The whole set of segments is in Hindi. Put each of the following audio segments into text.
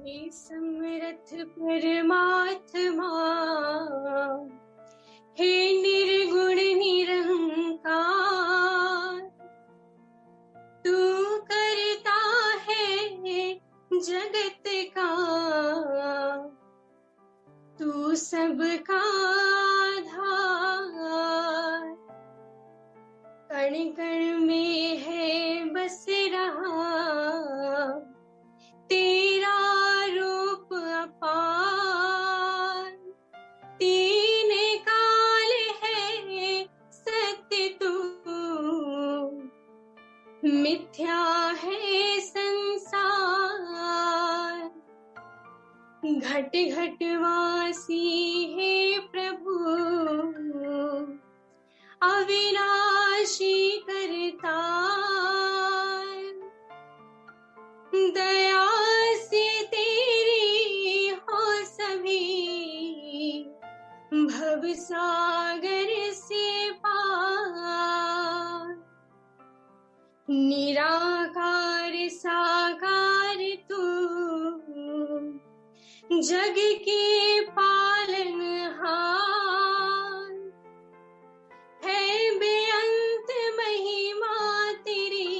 हे समर्थ परमात्मा, हे निर्गुण निरंकार, तू करता है जगत का, तू सबका आधार। कण कण में है बस रहा तेरा रूप अपार। तीन काल है सत्य तू, मिथ्या है संसार। घट घट वासी है प्रभु, अविनाशी करतार। दया से तेरी हो सभी, भव सागर से पार। निराकार साकार तू, जग के पालनहार। है बेअंत महिमा तेरी,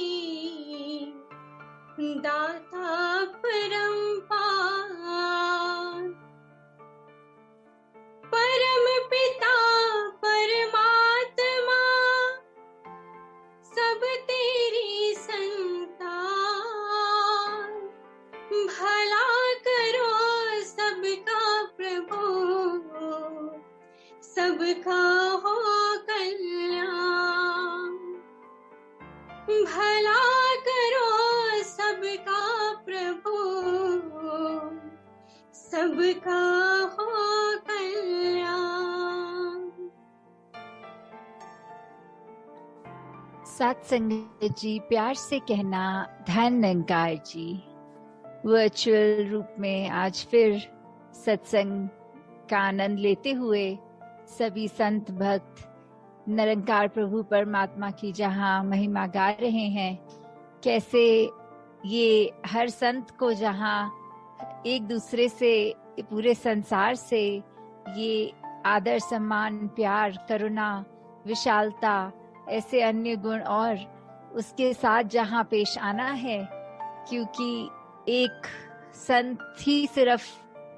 दाता परम्पार। परम पिता परमात्मा, सब तेरी संतान। भला करो सबका प्रभु, सबका हो कल्याण। भला करो सबका प्रभु, सबका हो कल्याण। सत्संग जी, प्यार से कहना धन निरंकार जी। वर्चुअल रूप में आज फिर सत्संग का आनंद लेते हुए सभी संत भक्त निरंकार प्रभु परमात्मा की जहाँ महिमा गा रहे हैं, कैसे ये हर संत को जहाँ एक दूसरे से, पूरे संसार से ये आदर सम्मान प्यार करुणा विशालता ऐसे अन्य गुण और उसके साथ जहाँ पेश आना है, क्योंकि एक संत ही सिर्फ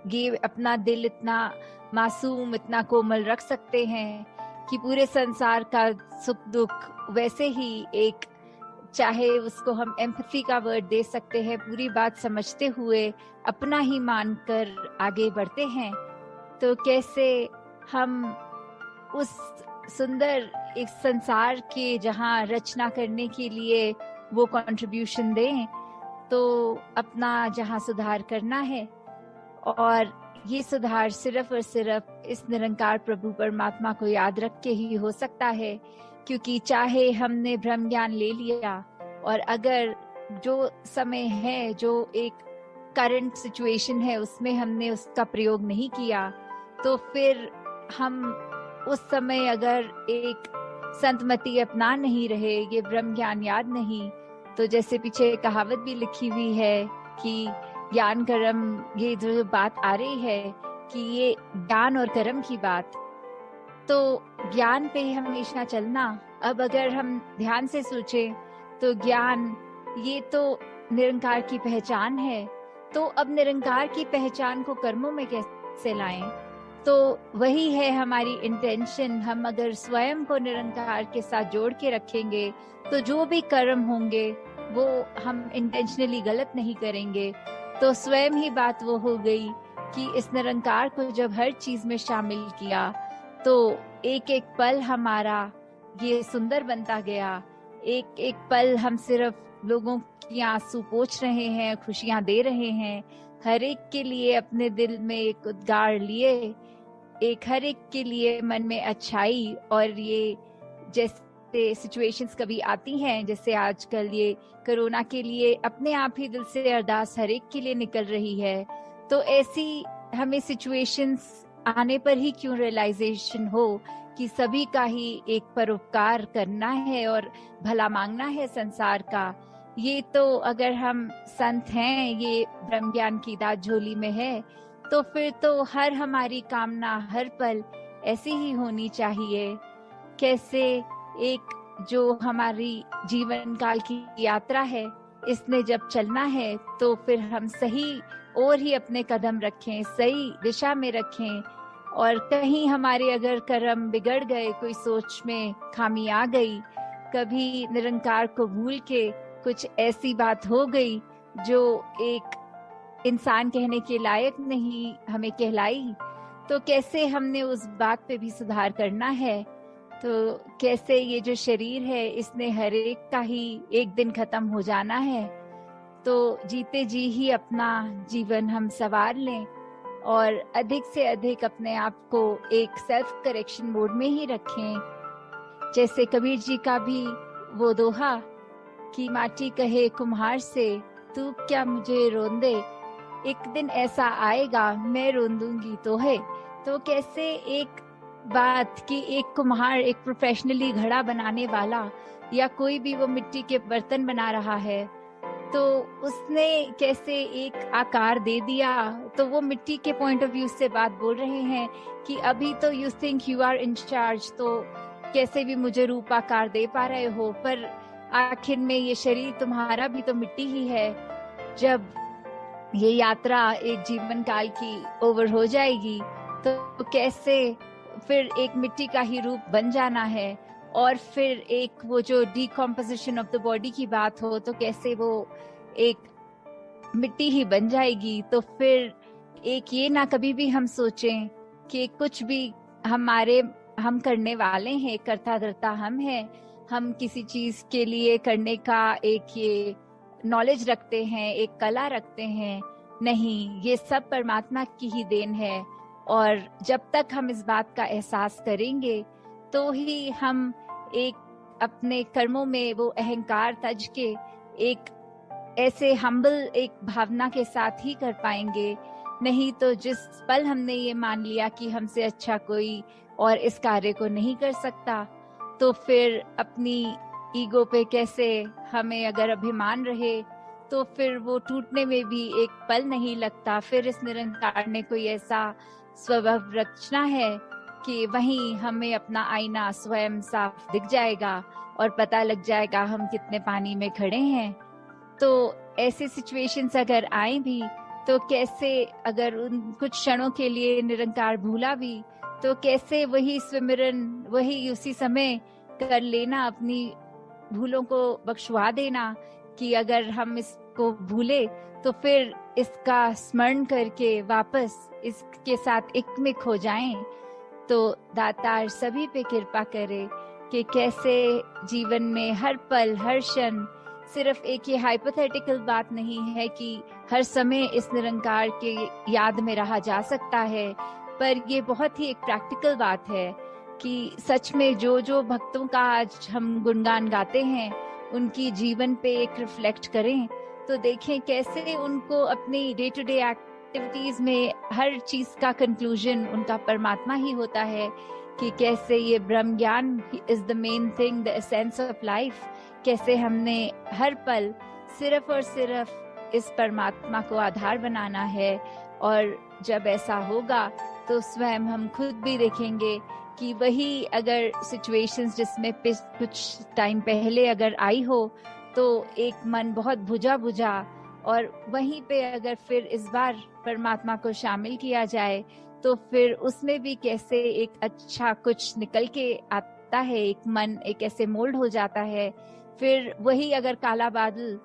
ये अपना दिल इतना मासूम इतना कोमल रख सकते हैं कि पूरे संसार का सुख दुख वैसे ही एक, चाहे उसको हम एम्पैथी का वर्ड दे सकते हैं, पूरी बात समझते हुए अपना ही मानकर आगे बढ़ते हैं। तो कैसे हम उस सुंदर एक संसार के जहाँ रचना करने के लिए वो कंट्रीब्यूशन दें, तो अपना जहाँ सुधार करना है, और ये सुधार सिर्फ और सिर्फ इस निरंकार प्रभु परमात्मा को याद रख के ही हो सकता है। क्योंकि चाहे हमने ब्रह्म ज्ञान ले लिया और अगर जो समय है, जो एक करंट सिचुएशन है, उसमें हमने उसका प्रयोग नहीं किया, तो फिर हम उस समय अगर एक संतमति अपना नहीं रहे, ये ब्रह्म ज्ञान याद नहीं, तो जैसे पीछे कहावत भी लिखी हुई है कि ज्ञान कर्म, ये जो बात आ रही है कि ये ज्ञान और कर्म की बात, तो ज्ञान पे हमेशा चलना। अब अगर हम ध्यान से सोचें तो ज्ञान ये तो निरंकार की पहचान है, तो अब निरंकार की पहचान को कर्मों में कैसे लाएं? तो वही है हमारी इंटेंशन। हम अगर स्वयं को निरंकार के साथ जोड़ के रखेंगे तो जो भी कर्म होंगे वो हम इंटेंशनली गलत नहीं करेंगे। तो स्वयं ही बात वो हो गई कि इस निरंकार को जब हर चीज में शामिल किया तो एक एक पल हमारा ये सुंदर बनता गया। एक एक पल हम सिर्फ लोगों की आंसू पोंछ रहे हैं, खुशियां दे रहे हैं, हर एक के लिए अपने दिल में एक उद्गार लिए, एक हर एक के लिए मन में अच्छाई। और ये जैसे सिचुएशंस कभी आती हैं, जैसे आजकल ये कोरोना के लिए अपने आप ही दिल से अरदास हर एक के लिए निकल रही है, तो ऐसी हमें सिचुएशंस आने पर ही क्यों रियलाइजेशन हो कि सभी का ही एक परोपकार करना है और भला मांगना है संसार का। ये तो अगर हम संत हैं, ये ब्रह्म ज्ञान की दात झोली में है, तो फिर तो हर हमारी कामना हर पल ऐसी ही होनी चाहिए। कैसे एक जो हमारी जीवन काल की यात्रा है, इसने जब चलना है तो फिर हम सही और ही अपने कदम रखें, सही दिशा में रखें। और कहीं हमारे अगर कर्म बिगड़ गए, कोई सोच में खामी आ गई, कभी निरंकार को भूल के कुछ ऐसी बात हो गई जो एक इंसान कहने के लायक नहीं हमें कहलाई, तो कैसे हमने उस बात पे भी सुधार करना है। तो कैसे ये जो शरीर है, इसने हर एक का ही एक दिन खत्म हो जाना है, तो जीते जी ही अपना जीवन हम संवार लें और अधिक से अधिक अपने आप को एक सेल्फ करेक्शन मोड में ही रखें। जैसे कबीर जी का भी वो दोहा कि माटी कहे कुम्हार से, तू क्या मुझे रोन दे, एक दिन ऐसा आएगा मैं रोन दूंगी तो है। तो कैसे एक बात कि एक कुम्हार, एक प्रोफेशनली घड़ा बनाने वाला या कोई भी वो मिट्टी के बर्तन बना रहा है, तो उसने कैसे एक आकार दे दिया, तो वो मिट्टी के पॉइंट ऑफ व्यू से बात बोल रहे हैं कि अभी तो you think you are in charge, तो कैसे भी मुझे रूप आकार दे पा रहे हो, पर आखिर में ये शरीर तुम्हारा भी तो मिट्टी ही है। जब ये यात्रा एक जीवन काल की ओवर हो जाएगी, तो कैसे फिर एक मिट्टी का ही रूप बन जाना है। और फिर एक वो जो डिकम्पोजिशन ऑफ द बॉडी की बात हो, तो कैसे वो एक मिट्टी ही बन जाएगी। तो फिर एक ये ना कभी भी हम सोचें कि कुछ भी हम करने वाले हैं, कर्ता धर्ता हम हैं, हम किसी चीज के लिए करने का एक ये नॉलेज रखते हैं, एक कला रखते हैं। नहीं, ये सब परमात्मा की ही देन है। और जब तक हम इस बात का एहसास करेंगे, तो ही हम एक अपने कर्मों में वो अहंकार तज के एक ऐसे हम्बल एक भावना के साथ ही कर पाएंगे। नहीं तो जिस पल हमने ये मान लिया कि हमसे अच्छा कोई और इस कार्य को नहीं कर सकता, तो फिर अपनी ईगो पे कैसे हमें अगर अभिमान रहे, तो फिर वो टूटने में भी एक पल नहीं लगता। फिर इस निरंकार ने कोई ऐसा स्वभाव रचना है कि वहीं हमें अपना आईना स्वयं साफ दिख जाएगा और पता लग जाएगा हम कितने पानी में खड़े हैं। तो ऐसे सिचुएशंस अगर आए भी, तो कैसे अगर उन कुछ क्षणों के लिए निरंकार भूला भी, तो कैसे वही स्विमिरन, वही उसी समय कर लेना, अपनी भूलों को बख्शवा देना कि अगर हम इसको भूले तो फिर इसका स्मरण करके वापस इसके साथ एक में खो जाएं। तो दातार सभी पे कृपा करे कि कैसे जीवन में हर पल हर क्षण सिर्फ एक ये हाइपोथेटिकल बात नहीं है कि हर समय इस निरंकार के याद में रहा जा सकता है, पर ये बहुत ही एक प्रैक्टिकल बात है कि सच में जो जो भक्तों का आज हम गुणगान गाते हैं, उनकी जीवन पे एक रिफ्लेक्ट करें, तो देखें कैसे उनको अपनी डे टू डे एक्टिविटीज में हर चीज का कंक्लूजन उनका परमात्मा ही होता है। कि कैसे ये ब्रह्म ज्ञान is the main thing, the essence of life. कैसे हमने हर पल सिर्फ और सिर्फ इस परमात्मा को आधार बनाना है। और जब ऐसा होगा तो स्वयं हम खुद भी देखेंगे कि वही अगर सिचुएशंस जिसमें कुछ टाइम पहले अगर आई हो, तो एक मन बहुत बुझा बुझा, और वहीं पे अगर फिर इस बार परमात्मा को शामिल किया जाए, तो फिर उसमें भी कैसे एक अच्छा कुछ निकल के आता है। एक मन एक ऐसे मोल्ड हो जाता है। फिर वही अगर काला बादल,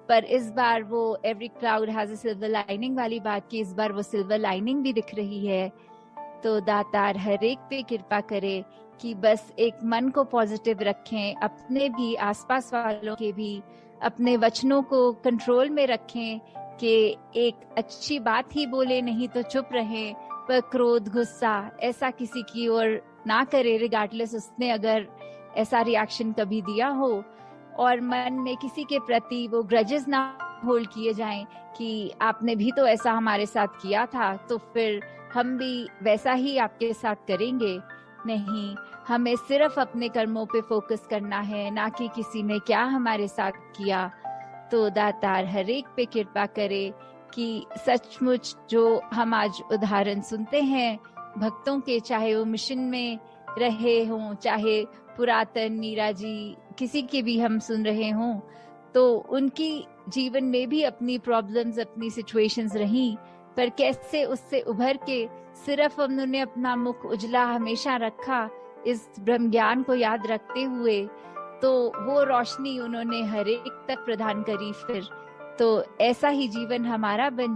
पर इस बार वो every cloud has a silver lining वाली बात की, इस बार वो सिल्वर लाइनिंग भी दिख रही है। तो दातार हर एक पे कृपा करे कि बस एक मन को पॉजिटिव रखें, अपने भी आसपास वालों के भी, अपने वचनों को कंट्रोल में रखें कि एक अच्छी बात ही बोले, नहीं तो चुप रहें। पर क्रोध गुस्सा ऐसा किसी की ओर ना करे, रिगार्डलेस उसने अगर ऐसा रिएक्शन कभी दिया हो। और मन में किसी के प्रति वो ग्रजेस ना होल्ड किए जाएं कि आपने भी तो ऐसा हमारे साथ किया था, तो फिर हम भी वैसा ही आपके साथ करेंगे। नहीं, हमें सिर्फ अपने कर्मों पे फोकस करना है, ना कि किसी ने क्या हमारे साथ किया। तो दातार हर एक पे कृपा करे कि सचमुच जो हम आज उदाहरण सुनते हैं भक्तों के, चाहे वो मिशन में रहे हों, चाहे पुरातन मीरा जी, किसी के भी हम सुन रहे हों, तो उनकी जीवन में भी अपनी प्रॉब्लम्स, अपनी सिचुएशंस रही, पर कैसे उससे उभर के सिर्फ उन्होंने अपना मुख उजला हमेशा रखा इस ब्रह्म ज्ञान को याद रखते हुए, तो वो रोशनी उन्होंने हर एक तक प्रदान करी। फिर तो ऐसा ही जीवन हमारा बन